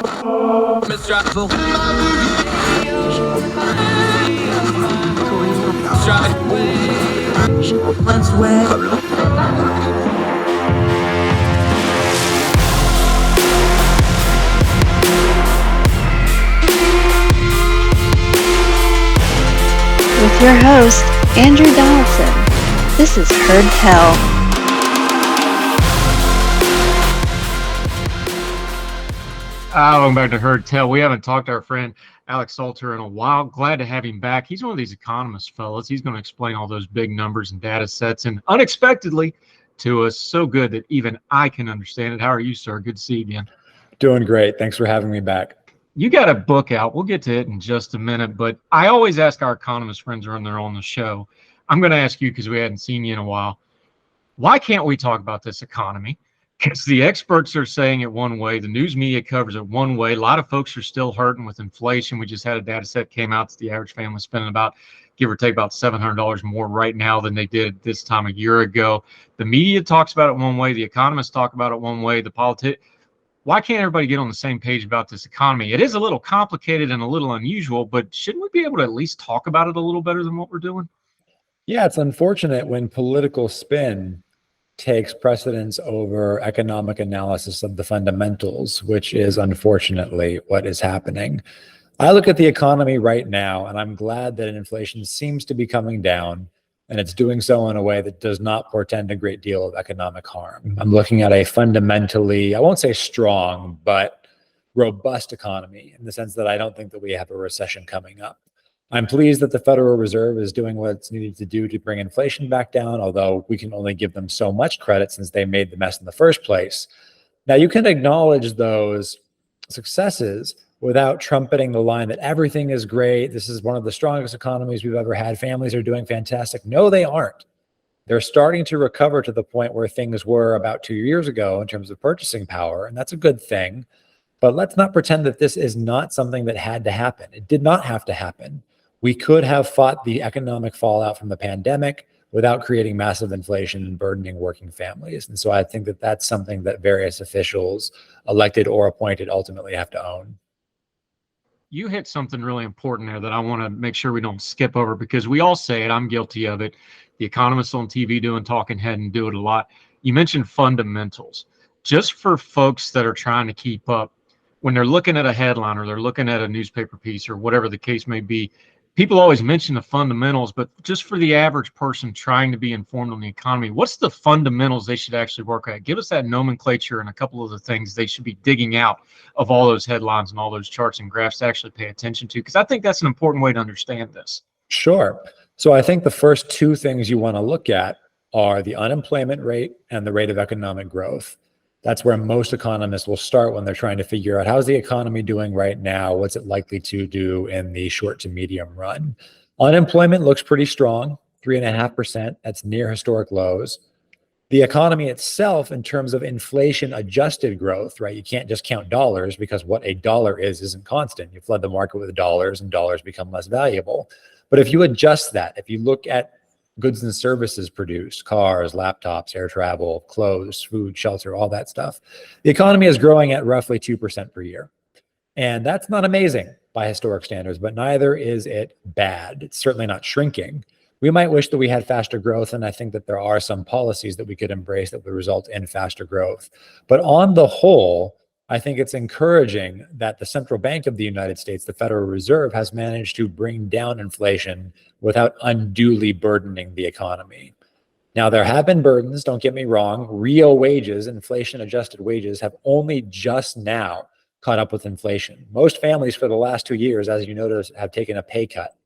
With your host, Andrew Donaldson. This is Heard Tell. Welcome back to Heard Tell. We haven't talked to our friend Alex Salter in a while. Glad to have him back. He's one of these economist fellas. He's going to explain all those big numbers and data sets and unexpectedly to us. So good that even I can understand it. How are you, sir? Good to see you again. Doing great. Thanks for having me back. You got a book out. We'll get to it in just a minute, but I always ask our economist friends when they're on the show. I'm going to ask you because we hadn't seen you in a while. Why can't we talk about this economy? Because the experts are saying it one way, the news media covers it one way. A lot of folks are still hurting with inflation. We just had a data set came out that the average family is spending about, give or take, about $700 more right now than they did this time a year ago. The media talks about it one way. The economists talk about it one way. Why can't everybody get on the same page about this economy? It is a little complicated and a little unusual, but shouldn't we be able to at least talk about it a little better than what we're doing? Yeah, it's unfortunate when political spin takes precedence over economic analysis of the fundamentals, which is unfortunately what is happening. I look at the economy right now, and I'm glad that inflation seems to be coming down, and it's doing so in a way that does not portend a great deal of economic harm. I'm looking at a fundamentally, I won't say strong, but robust economy in the sense that I don't think that we have a recession coming up. I'm pleased that the Federal Reserve is doing what it's needed to do to bring inflation back down, although we can only give them so much credit since they made the mess in the first place. Now, you can acknowledge those successes without trumpeting the line that everything is great. This is one of the strongest economies we've ever had. Families are doing fantastic. No, they aren't. They're starting to recover to the point where things were about 2 years ago in terms of purchasing power, and that's a good thing. But let's not pretend that this is not something that had to happen. It did not have to happen. We could have fought the economic fallout from the pandemic without creating massive inflation and burdening working families. And so I think that that's something that various officials, elected or appointed, ultimately have to own. You hit something really important there that I want to make sure we don't skip over because we all say it. I'm guilty of it. The economists on TV doing talking head and do it a lot. You mentioned fundamentals. Just for folks that are trying to keep up, when they're looking at a headline or they're looking at a newspaper piece or whatever the case may be, people always mention the fundamentals, but just for the average person trying to be informed on the economy, what's the fundamentals they should actually work at? Give us that nomenclature and a couple of the things they should be digging out of all those headlines and all those charts and graphs to actually pay attention to, because I think that's an important way to understand this. Sure. So I think the first two things you want to look at are the unemployment rate and the rate of economic growth. That's where most economists will start when they're trying to figure out how's the economy doing right now? What's it likely to do in the short to medium run? Unemployment looks pretty strong, 3.5%. That's near historic lows. The economy itself, in terms of inflation adjusted growth, right? You can't just count dollars because what a dollar isn't constant. You flood the market with dollars and dollars become less valuable. But if you adjust that, if you look at goods and services produced, cars, laptops, air travel, clothes, food, shelter, all that stuff, the economy is growing at roughly 2% per year. And that's not amazing by historic standards, but neither is it bad. It's certainly not shrinking. We might wish that we had faster growth, and I think that there are some policies that we could embrace that would result in faster growth. But on the whole, I think it's encouraging that the Central Bank of the United States, the Federal Reserve, has managed to bring down inflation without unduly burdening the economy. Now, there have been burdens, don't get me wrong. Real wages, inflation-adjusted wages, have only just now caught up with inflation. Most families for the last 2 years, as you notice, have taken a pay cut.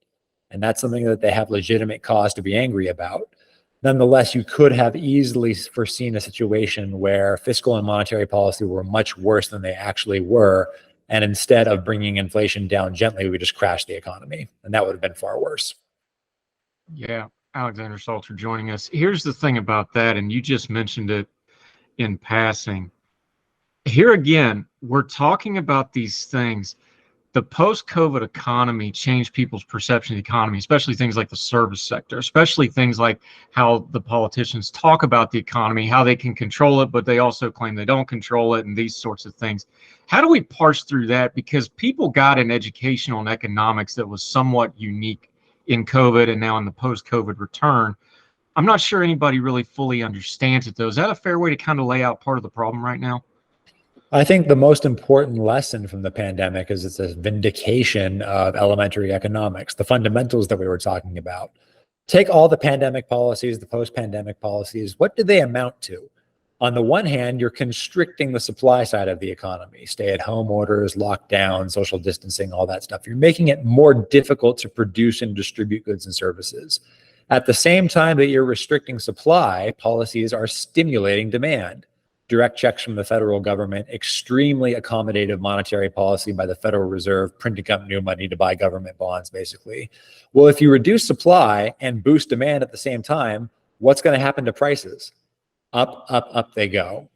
And that's something that they have legitimate cause to be angry about. Nonetheless, you could have easily foreseen a situation where fiscal and monetary policy were much worse than they actually were. And instead of bringing inflation down gently, we just crashed the economy. And that would have been far worse. Yeah, Alexander Salter joining us. Here's the thing about that, and you just mentioned it in passing. Here again, we're talking about these things the post-COVID economy changed people's perception of the economy, especially things like the service sector, especially things like how the politicians talk about the economy, how they can control it, but they also claim they don't control it, and these sorts of things. How do we parse through that? Because people got an education on economics that was somewhat unique in COVID and now in the post-COVID return. I'm not sure anybody really fully understands it, though. Is that a fair way to kind of lay out part of the problem right now? I think the most important lesson from the pandemic is it's a vindication of elementary economics, the fundamentals that we were talking about. Take all the pandemic policies, the post-pandemic policies, what do they amount to? On the one hand, you're constricting the supply side of the economy, stay-at-home orders, lockdown, social distancing, all that stuff. You're making it more difficult to produce and distribute goods and services. At the same time that you're restricting supply, policies are stimulating demand. Direct checks from the federal government, extremely accommodative monetary policy by the Federal Reserve, printing up new money to buy government bonds, basically. Well, if you reduce supply and boost demand at the same time, what's going to happen to prices? Up, up, up they go.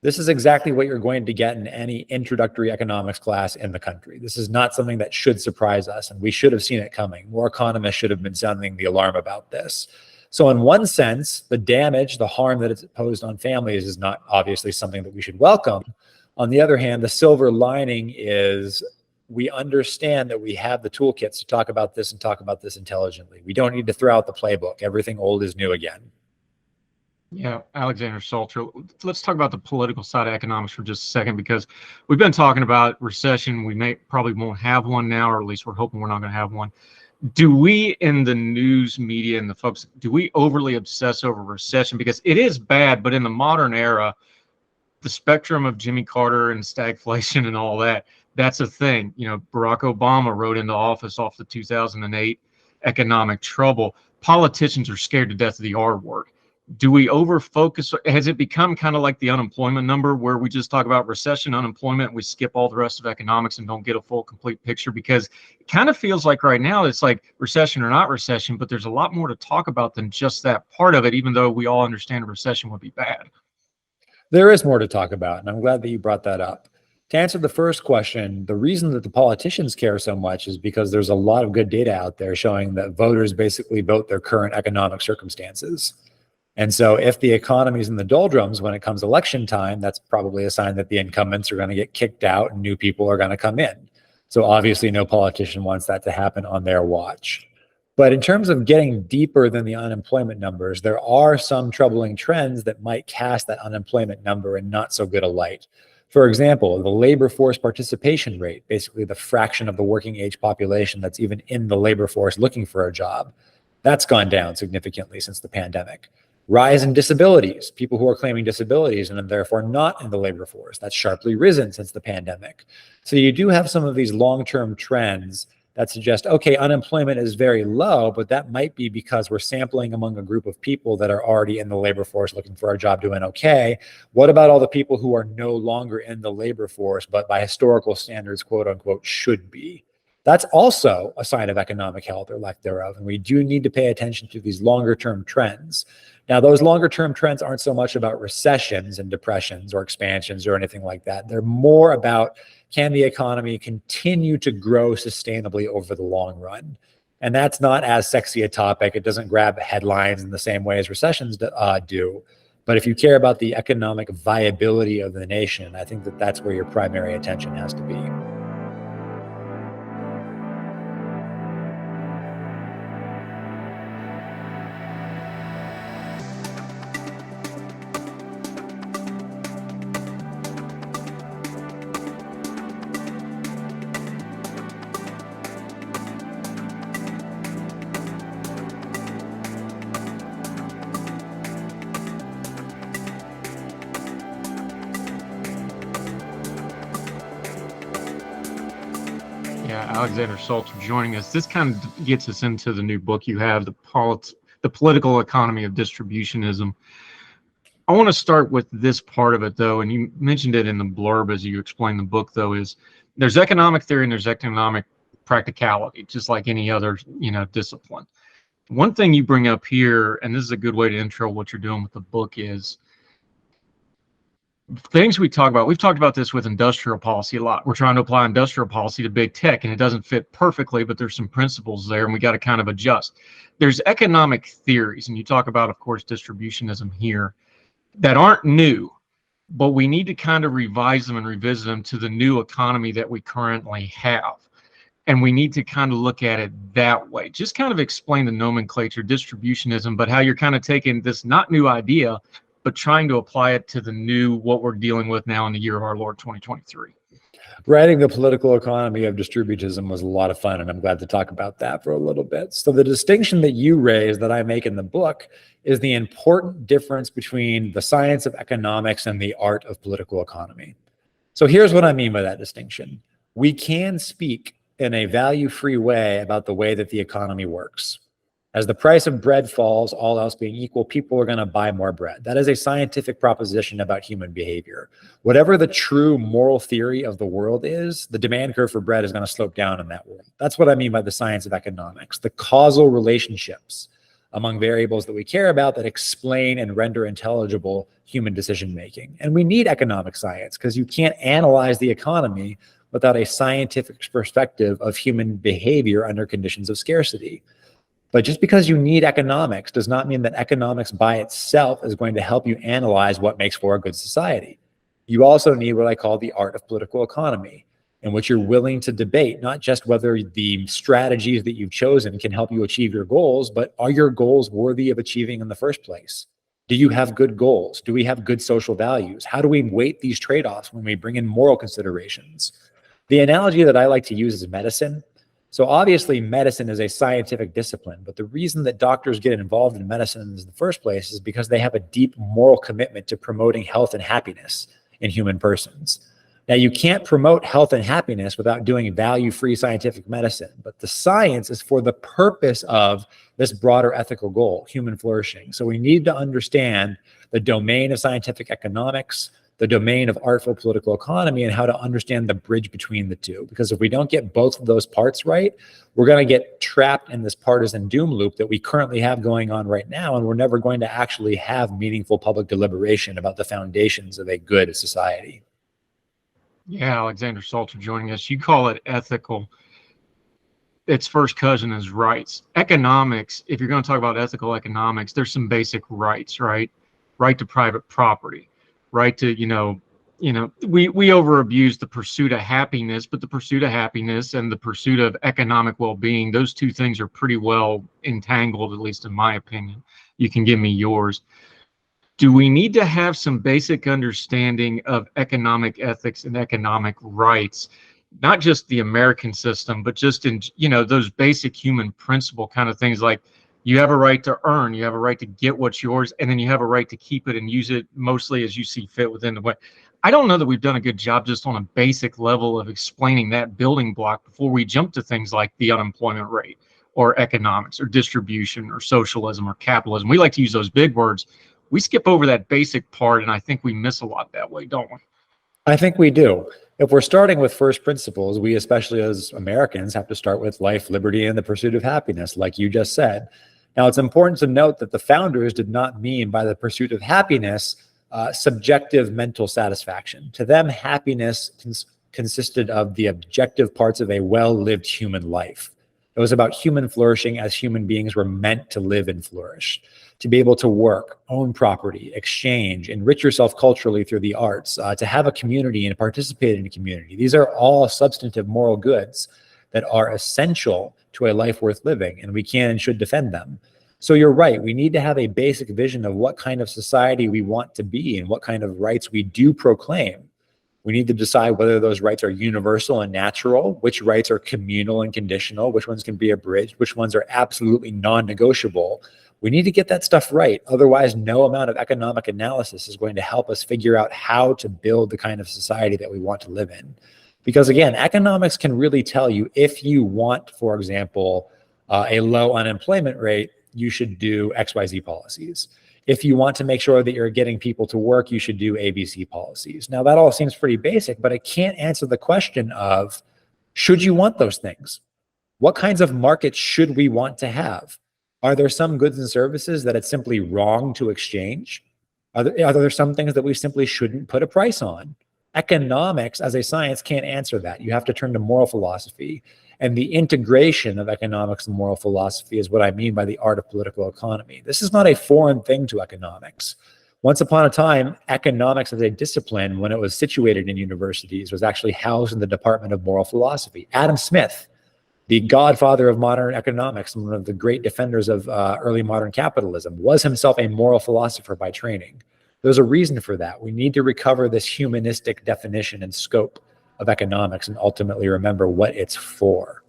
This is exactly what you're going to get in any introductory economics class in the country. This is not something that should surprise us, and we should have seen it coming. More economists should have been sounding the alarm about this. So in one sense, the damage, the harm that it's posed on families is not obviously something that we should welcome. On the other hand, the silver lining is we understand that we have the toolkits to talk about this and talk about this intelligently. We don't need to throw out the playbook. Everything old is new again. Yeah, Alexander Salter. Let's talk about the political side of economics for just a second, because we've been talking about recession. We probably won't have one now, or at least we're hoping we're not going to have one. Do we in the news media and the folks, do we overly obsess over recession? Because it is bad, but in the modern era, the spectrum of Jimmy Carter and stagflation and all that, that's a thing. You know, Barack Obama rode into office off the 2008 economic trouble. Politicians are scared to death of the R word. Do we over-focus? Has it become kind of like the unemployment number, where we just talk about recession, unemployment, we skip all the rest of economics and don't get a full, complete picture? Because it kind of feels like right now it's like recession or not recession, but there's a lot more to talk about than just that part of it, even though we all understand a recession would be bad. There is more to talk about, and I'm glad that you brought that up. To answer the first question, the reason that the politicians care so much is because there's a lot of good data out there showing that voters basically vote their current economic circumstances. And so if the economy is in the doldrums when it comes election time, that's probably a sign that the incumbents are going to get kicked out and new people are going to come in. So obviously no politician wants that to happen on their watch. But in terms of getting deeper than the unemployment numbers, there are some troubling trends that might cast that unemployment number in not so good a light. For example, the labor force participation rate, basically the fraction of the working age population that's even in the labor force looking for a job, that's gone down significantly since the pandemic. Rise in disabilities, people who are claiming disabilities and therefore not in the labor force, that's sharply risen since the pandemic. So you do have some of these long-term trends that suggest, okay, unemployment is very low, but that might be because we're sampling among a group of people that are already in the labor force looking for a job doing okay. What about all the people who are no longer in the labor force, but by historical standards, quote unquote, should be? That's also a sign of economic health or lack thereof. And we do need to pay attention to these longer term trends. Now, those longer term trends aren't so much about recessions and depressions or expansions or anything like that. They're more about, can the economy continue to grow sustainably over the long run? And that's not as sexy a topic. It doesn't grab headlines in the same way as recessions do. But if you care about the economic viability of the nation, I think that that's where your primary attention has to be. Alexander Salter joining us. This kind of gets us into the new book you have, the political economy of distributionism. I want to start with this part of it, though, and you mentioned it in the blurb as you explained the book, though, is there's economic theory and there's economic practicality, just like any other, discipline. One thing you bring up here, and this is a good way to intro what you're doing with the book, is things we've talked about this with industrial policy a lot. We're trying to apply industrial policy to big tech, and it doesn't fit perfectly, but there's some principles there, and we got to kind of adjust. There's economic theories, and you talk about, of course, distributionism here, that aren't new, but we need to kind of revise them and revisit them to the new economy that we currently have. And we need to kind of look at it that way. Just kind of explain the nomenclature, distributionism, but how you're kind of taking this not new idea, but trying to apply it to the new, what we're dealing with now in the year of our Lord 2023. Writing The Political Economy of Distributism was a lot of fun, and I'm glad to talk about that for a little bit. So the distinction that you raised that I make in the book is the important difference between the science of economics and the art of political economy. So here's what I mean by that distinction. We can speak in a value-free way about the way that the economy works. As the price of bread falls, all else being equal, people are going to buy more bread. That is a scientific proposition about human behavior. Whatever the true moral theory of the world is, the demand curve for bread is going to slope down in that world. That's what I mean by the science of economics, the causal relationships among variables that we care about that explain and render intelligible human decision-making. And we need economic science because you can't analyze the economy without a scientific perspective of human behavior under conditions of scarcity. But just because you need economics does not mean that economics by itself is going to help you analyze what makes for a good society. You also need what I call the art of political economy, in which you're willing to debate not just whether the strategies that you've chosen can help you achieve your goals, but are your goals worthy of achieving in the first place? Do you have good goals? Do we have good social values? How do we weight these trade-offs when we bring in moral considerations? The analogy that I like to use is medicine. So obviously medicine is a scientific discipline, but the reason that doctors get involved in medicine in the first place is because they have a deep moral commitment to promoting health and happiness in human persons. Now, you can't promote health and happiness without doing value-free scientific medicine, but the science is for the purpose of this broader ethical goal, human flourishing. So we need to understand the domain of scientific economics, the domain of artful political economy, and how to understand the bridge between the two. Because if we don't get both of those parts right, we're going to get trapped in this partisan doom loop that we currently have going on right now, and we're never going to actually have meaningful public deliberation about the foundations of a good society. Yeah, Alexander Salter joining us. You call it ethical. Its first cousin is rights. Economics, if you're going to talk about ethical economics, there's some basic rights, right? Right to private property. Right to, we over abuse the pursuit of happiness, but the pursuit of happiness and the pursuit of economic well-being, those two things are pretty well entangled, at least in my opinion. You can give me yours. Do we need to have some basic understanding of economic ethics and economic rights, not just the American system, but just in, those basic human principle kind of things like, you have a right to earn, you have a right to get what's yours, and then you have a right to keep it and use it mostly as you see fit within the way. I don't know that we've done a good job just on a basic level of explaining that building block before we jump to things like the unemployment rate or economics or distribution or socialism or capitalism. We like to use those big words. We skip over that basic part, and I think we miss a lot that way, don't we? I think we do. If we're starting with first principles, we, especially as Americans, have to start with life, liberty, and the pursuit of happiness, like you just said. Now, it's important to note that the founders did not mean by the pursuit of happiness subjective mental satisfaction. To them, happiness consisted of the objective parts of a well-lived human life. It was about human flourishing as human beings were meant to live and flourish, to be able to work, own property, exchange, enrich yourself culturally through the arts, to have a community and participate in a community. These are all substantive moral goods that are essential to a life worth living, and we can and should defend them. So you're right, we need to have a basic vision of what kind of society we want to be and what kind of rights we do proclaim. We need to decide whether those rights are universal and natural, which rights are communal and conditional, which ones can be abridged, which ones are absolutely non-negotiable. We need to get that stuff right. Otherwise, no amount of economic analysis is going to help us figure out how to build the kind of society that we want to live in. Because again, economics can really tell you if you want, for example, a low unemployment rate, you should do XYZ policies. If you want to make sure that you're getting people to work, you should do ABC policies. Now, that all seems pretty basic, but it can't answer the question of, should you want those things? What kinds of markets should we want to have? Are there some goods and services that it's simply wrong to exchange? Are there some things that we simply shouldn't put a price on? Economics as a science can't answer that. You have to turn to moral philosophy. And the integration of economics and moral philosophy is what I mean by the art of political economy. This is not a foreign thing to economics. Once upon a time, economics as a discipline, when it was situated in universities, was actually housed in the Department of Moral Philosophy. Adam Smith, the godfather of modern economics, and one of the great defenders of early modern capitalism, was himself a moral philosopher by training. There's a reason for that. We need to recover this humanistic definition and scope of economics and ultimately remember what it's for.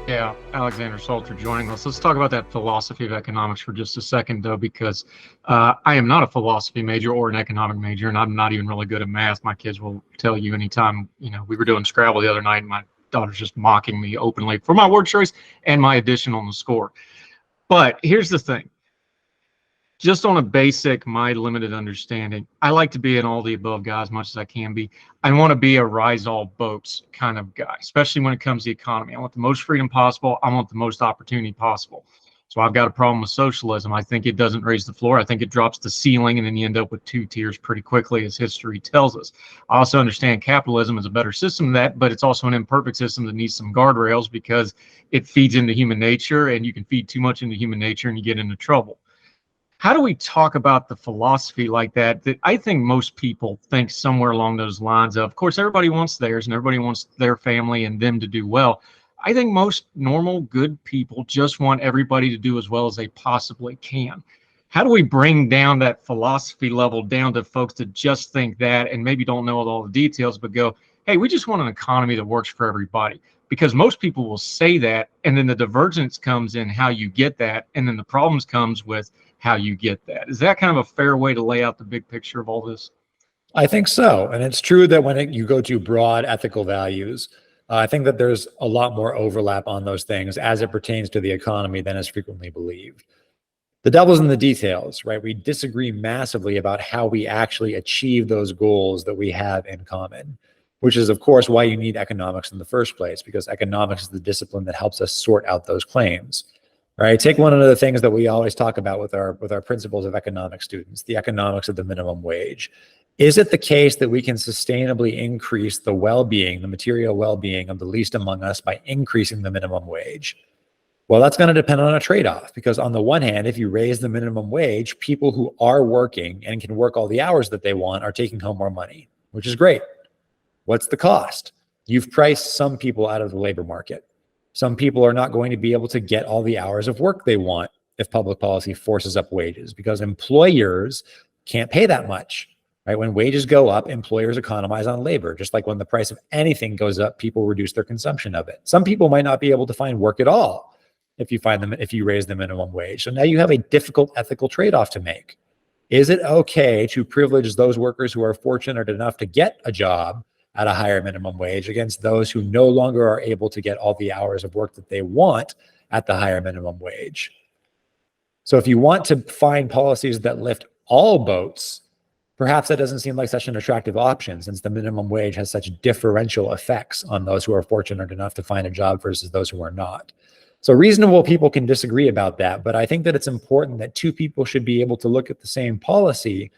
Yeah, Alexander Salter joining us. Let's talk about that philosophy of economics for just a second, though, because I am not a philosophy major or an economic major, and I'm not even really good at math. My kids will tell you anytime, we were doing Scrabble the other night, and my daughter's just mocking me openly for my word choice and my addition on the score. But here's the thing. Just on a basic, my limited understanding, I like to be an all the above guy as much as I can be. I want to be a rise all boats kind of guy, especially when it comes to the economy. I want the most freedom possible. I want the most opportunity possible. So I've got a problem with socialism. I think it doesn't raise the floor. I think it drops the ceiling, and then you end up with two tiers pretty quickly, as history tells us. I also understand capitalism is a better system than that, but it's also an imperfect system that needs some guardrails because it feeds into human nature, and you can feed too much into human nature and you get into trouble. How do we talk about the philosophy like that I think most people think somewhere along those lines of course, everybody wants theirs and everybody wants their family and them to do well. I think most normal, good people just want everybody to do as well as they possibly can. How do we bring down that philosophy level down to folks that just think that and maybe don't know all the details, but go, hey, we just want an economy that works for everybody? Because most people will say that, and then the divergence comes in how you get that, and then the problems comes with how you get that. Is that kind of a fair way to lay out the big picture of all this? I think so. And it's true that when you go to broad ethical values, I think that there's a lot more overlap on those things as it pertains to the economy than is frequently believed. The devil's in the details, right? We disagree massively about how we actually achieve those goals that we have in common, which is, of course, why you need economics in the first place, because economics is the discipline that helps us sort out those claims. Right. Take one of the things that we always talk about with our principles of economics students, the economics of the minimum wage. Is it the case that we can sustainably increase the well-being, the material well-being of the least among us by increasing the minimum wage? Well, that's going to depend on a trade-off, because on the one hand, if you raise the minimum wage, people who are working and can work all the hours that they want are taking home more money, which is great. What's the cost? You've priced some people out of the labor market. Some people are not going to be able to get all the hours of work they want if public policy forces up wages, because employers can't pay that much, right? When wages go up, employers economize on labor. Just like when the price of anything goes up, people reduce their consumption of it. Some people might not be able to find work at all if you raise the minimum wage. So now you have a difficult ethical trade-off to make. Is it okay to privilege those workers who are fortunate enough to get a job at a higher minimum wage against those who no longer are able to get all the hours of work that they want at the higher minimum wage? So if you want to find policies that lift all boats, perhaps that doesn't seem like such an attractive option, since the minimum wage has such differential effects on those who are fortunate enough to find a job versus those who are not. So reasonable people can disagree about that, but I think that it's important that two people should be able to look at the same policy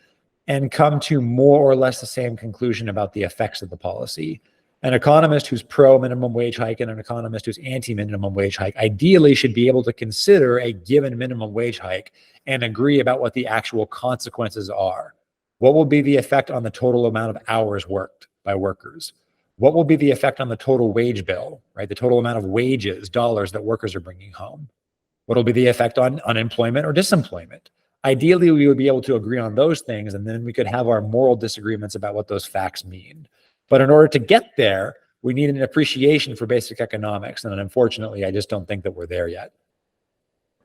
and come to more or less the same conclusion about the effects of the policy. An economist who's pro minimum wage hike and an economist who's anti minimum wage hike ideally should be able to consider a given minimum wage hike and agree about what the actual consequences are. What will be the effect on the total amount of hours worked by workers? What will be the effect on the total wage bill, right? The total amount of wages, dollars that workers are bringing home. What will be the effect on unemployment or disemployment? Ideally, we would be able to agree on those things, and then we could have our moral disagreements about what those facts mean. But in order to get there, we need an appreciation for basic economics. And unfortunately, I just don't think that we're there yet.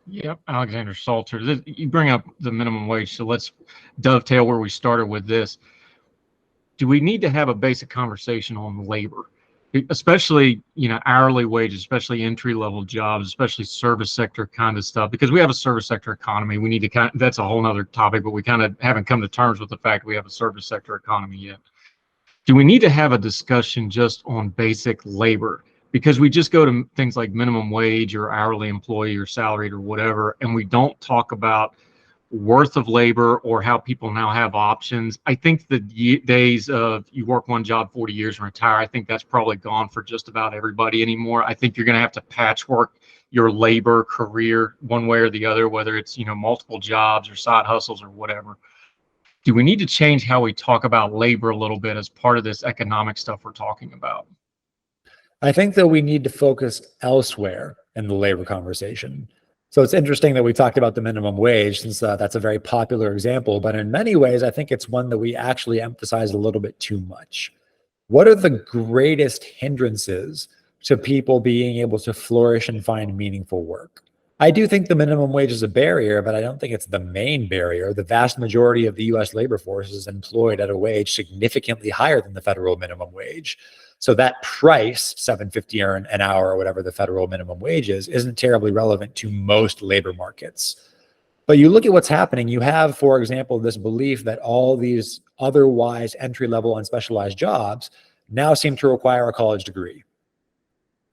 Yep, Alexander Salter. You bring up the minimum wage, so let's dovetail where we started with this. Do we need to have a basic conversation on labor, especially hourly wages, especially entry level jobs, especially service sector kind of stuff? Because we have a service sector economy. We need to that's a whole nother topic, but we kind of haven't come to terms with the fact we have a service sector economy yet. Do we need to have a discussion just on basic labor? Because we just go to things like minimum wage or hourly employee or salaried or whatever, and we don't talk about worth of labor or how people now have options. I think the days of you work one job 40 years and retire, I think that's probably gone for just about everybody anymore. I think you're going to have to patchwork your labor career one way or the other, whether it's multiple jobs or side hustles or whatever. Do we need to change how we talk about labor a little bit as part of this economic stuff we're talking about? I think that we need to focus elsewhere in the labor conversation. So it's interesting that we talked about the minimum wage, since that's a very popular example, but in many ways, I think it's one that we actually emphasize a little bit too much. What are the greatest hindrances to people being able to flourish and find meaningful work? I do think the minimum wage is a barrier, but I don't think it's the main barrier. The vast majority of the US labor force is employed at a wage significantly higher than the federal minimum wage. So that price, $7.50 an hour or whatever the federal minimum wage is, isn't terribly relevant to most labor markets. But you look at what's happening, you have, for example, this belief that all these otherwise entry-level and specialized jobs now seem to require a college degree.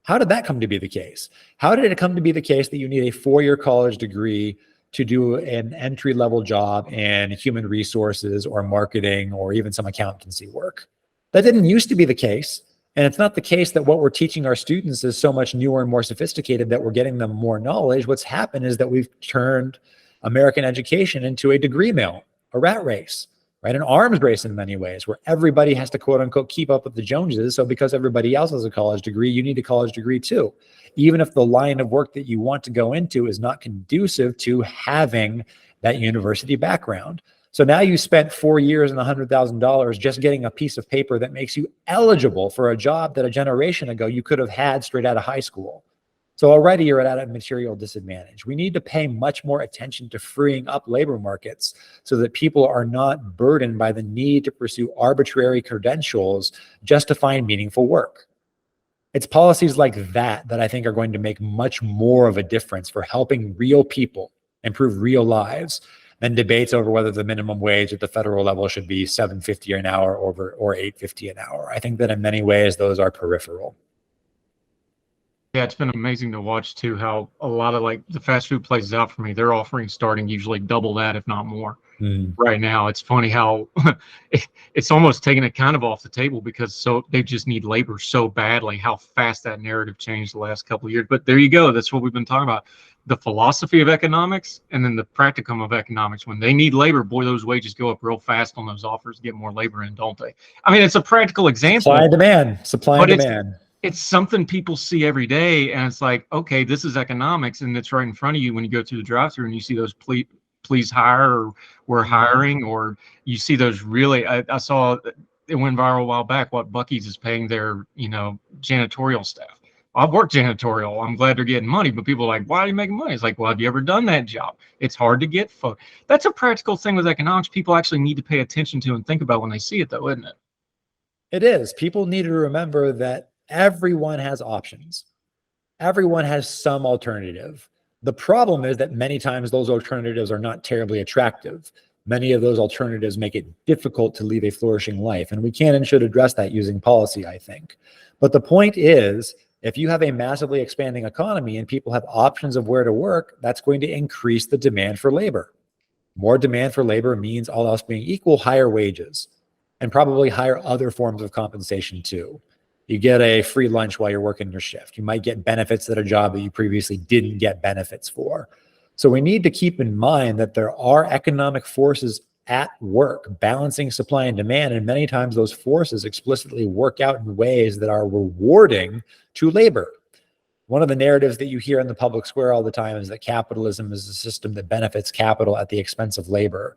How did that come to be the case? How did it come to be the case that you need a 4-year college degree to do an entry-level job in human resources or marketing or even some accountancy work? That didn't used to be the case. And it's not the case that what we're teaching our students is so much newer and more sophisticated that we're getting them more knowledge. What's happened is that we've turned American education into a degree mill, a rat race, right? An arms race in many ways, where everybody has to quote unquote keep up with the Joneses. So because everybody else has a college degree, you need a college degree too. Even if the line of work that you want to go into is not conducive to having that university background. So now you spent 4 years and $100,000 just getting a piece of paper that makes you eligible for a job that a generation ago you could have had straight out of high school. So already you're at a material disadvantage. We need to pay much more attention to freeing up labor markets so that people are not burdened by the need to pursue arbitrary credentials just to find meaningful work. It's policies like that that I think are going to make much more of a difference for helping real people improve real lives than debates over whether the minimum wage at the federal level should be $7.50 an hour or $8.50 an hour. I think that in many ways, those are peripheral. Yeah, it's been amazing to watch too, how a lot of like the fast food places out for me, they're offering starting usually double that, if not more. Right now. It's funny how it's almost taking it kind of off the table because they just need labor so badly, how fast that narrative changed the last couple of years. But there you go. That's what we've been talking about. The philosophy of economics and then the practicum of economics. When they need labor, boy, those wages go up real fast on those offers, get more labor in, don't they? I mean, it's a practical example. Supply and demand. It's something people see every day. And it's like, okay, this is economics. And it's right in front of you when you go through the drive-thru and you see those please hire, or we're hiring, or you see those really, I saw it went viral a while back, what Buc-ee's is paying their, janitorial staff. I've worked janitorial. I'm glad they're getting money, but people are like, why are you making money? It's like, well, have you ever done that job? It's hard to get folks. That's a practical thing with economics people actually need to pay attention to and think about when they see it, though, isn't it? It is. People need to remember that everyone has options. Everyone has some alternative. The problem is that many times those alternatives are not terribly attractive. Many of those alternatives make it difficult to lead a flourishing life. And we can and should address that using policy, I think. But the point is, if you have a massively expanding economy and people have options of where to work, that's going to increase the demand for labor. More demand for labor means, all else being equal, higher wages and probably higher other forms of compensation too. You get a free lunch while you're working your shift. You might get benefits at a job that you previously didn't get benefits for. So we need to keep in mind that there are economic forces at work balancing supply and demand. And many times those forces explicitly work out in ways that are rewarding to labor. One of the narratives that you hear in the public square all the time is that capitalism is a system that benefits capital at the expense of labor.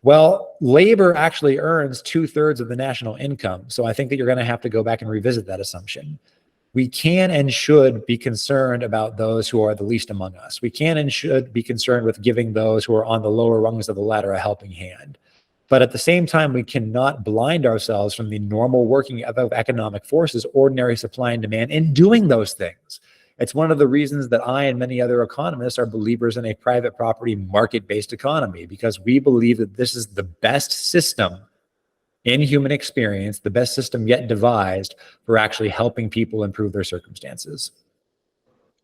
Well, labor actually earns 2/3 of the national income. So I think that you're going to have to go back and revisit that assumption. we can and should be concerned about those who are the least among us. We can and should be concerned with giving those who are on the lower rungs of the ladder a helping hand. But at the same time, we cannot blind ourselves from the normal working of economic forces, ordinary supply and demand, in doing those things. It's one of the reasons that I and many other economists are believers in a private property market-based economy, because we believe that this is the best system in human experience, the best system yet devised for actually helping people improve their circumstances.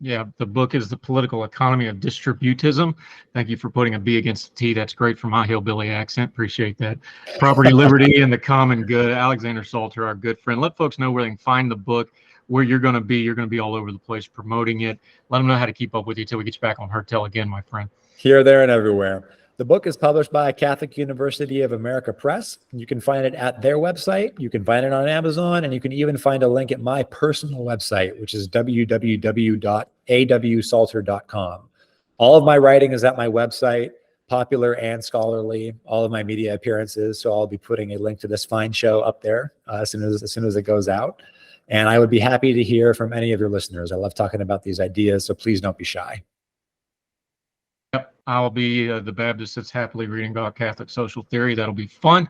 Yeah, the book is The Political Economy of Distributism. Thank you for putting a B against the T. That's great for my hillbilly accent. Appreciate that. Property, Liberty, and the Common Good. Alexander Salter, our good friend. Let folks know where they can find the book, where you're going to be. You're going to be all over the place promoting it. Let them know how to keep up with you until we get you back on Heard Tell again, my friend. Here, there, and everywhere. The book is published by Catholic University of America Press. You can find it at their website. You can find it on Amazon, and you can even find a link at my personal website, which is www.awsalter.com. All of my writing is at my website, popular and scholarly, all of my media appearances. So I'll be putting a link to this fine show up there as soon as it goes out. And I would be happy to hear from any of your listeners. I love talking about these ideas, so please don't be shy. Yep, I'll be the Baptist that's happily reading about Catholic social theory. That'll be fun.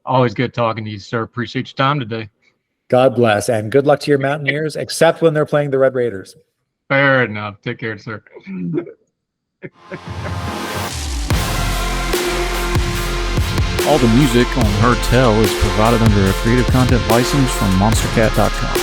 Always good talking to you, sir. Appreciate your time today. God bless, and good luck to your Mountaineers, except when they're playing the Red Raiders. Fair enough. Take care, sir. All the music on Heard Tell is provided under a Creative Content license from monstercat.com.